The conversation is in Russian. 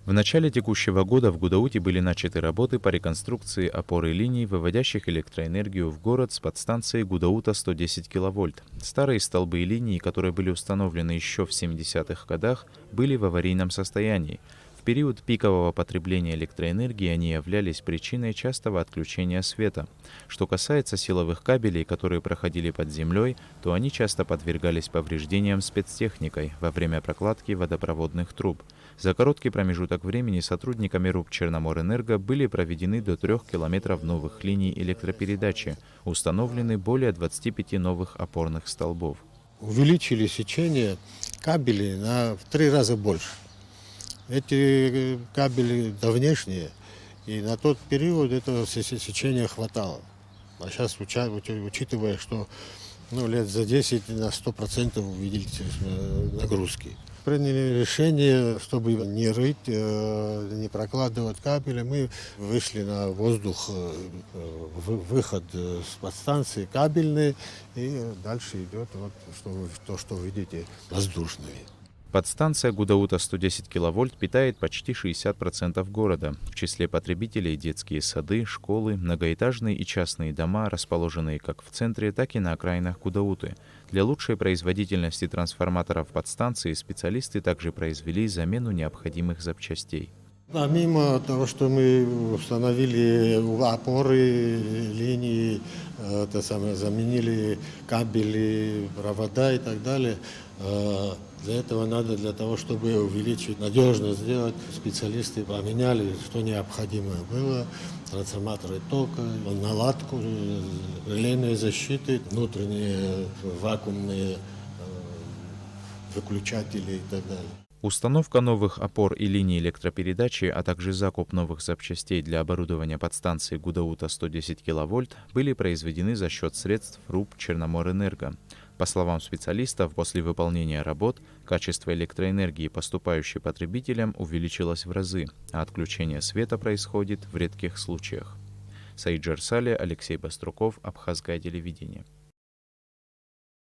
В начале текущего года в Гудауте были начаты работы по реконструкции опор и линий, выводящих электроэнергию в город с подстанции Гудаута 110 кВт. Старые столбы и линии, которые были установлены еще в 70-х годах, были в аварийном состоянии. В период пикового потребления электроэнергии они являлись причиной частого отключения света. Что касается силовых кабелей, которые проходили под землей, то они часто подвергались повреждениям спецтехникой во время прокладки водопроводных труб. За короткий промежуток времени сотрудниками РУП «Черноморэнерго» были проведены до 3 километров новых линий электропередачи, установлены более 25 новых опорных столбов. Увеличили сечение кабелей в 3 раза больше. Эти кабели давнешние, и на тот период этого сечения хватало. А сейчас, учитывая, что лет за 10 на 100% увеличились нагрузки. Приняли решение, чтобы не рыть, не прокладывать кабели. Мы вышли на воздух, выход с подстанции кабельный, и дальше идет то, что вы видите, воздушный. Подстанция Гудаута 110 кВт питает почти 60% города. В числе потребителей детские сады, школы, многоэтажные и частные дома, расположенные как в центре, так и на окраинах Гудауты. Для лучшей производительности трансформаторов подстанции специалисты также произвели замену необходимых запчастей. Помимо того, что мы установили опоры, линии, заменили кабели, провода и так далее, для этого для того, чтобы увеличить надежность, сделать, специалисты поменяли, что необходимое было: трансформаторы тока, наладку, релейные защиты, внутренние вакуумные выключатели и так далее. Установка новых опор и линий электропередачи, а также закуп новых запчастей для оборудования подстанции Гудаута 110 кВт были произведены за счет средств РУП «Черноморэнерго». По словам специалистов, после выполнения работ качество электроэнергии, поступающей потребителям, увеличилось в разы, а отключение света происходит в редких случаях. Саид Джарсали, Алексей Баструков, Абхазское телевидение.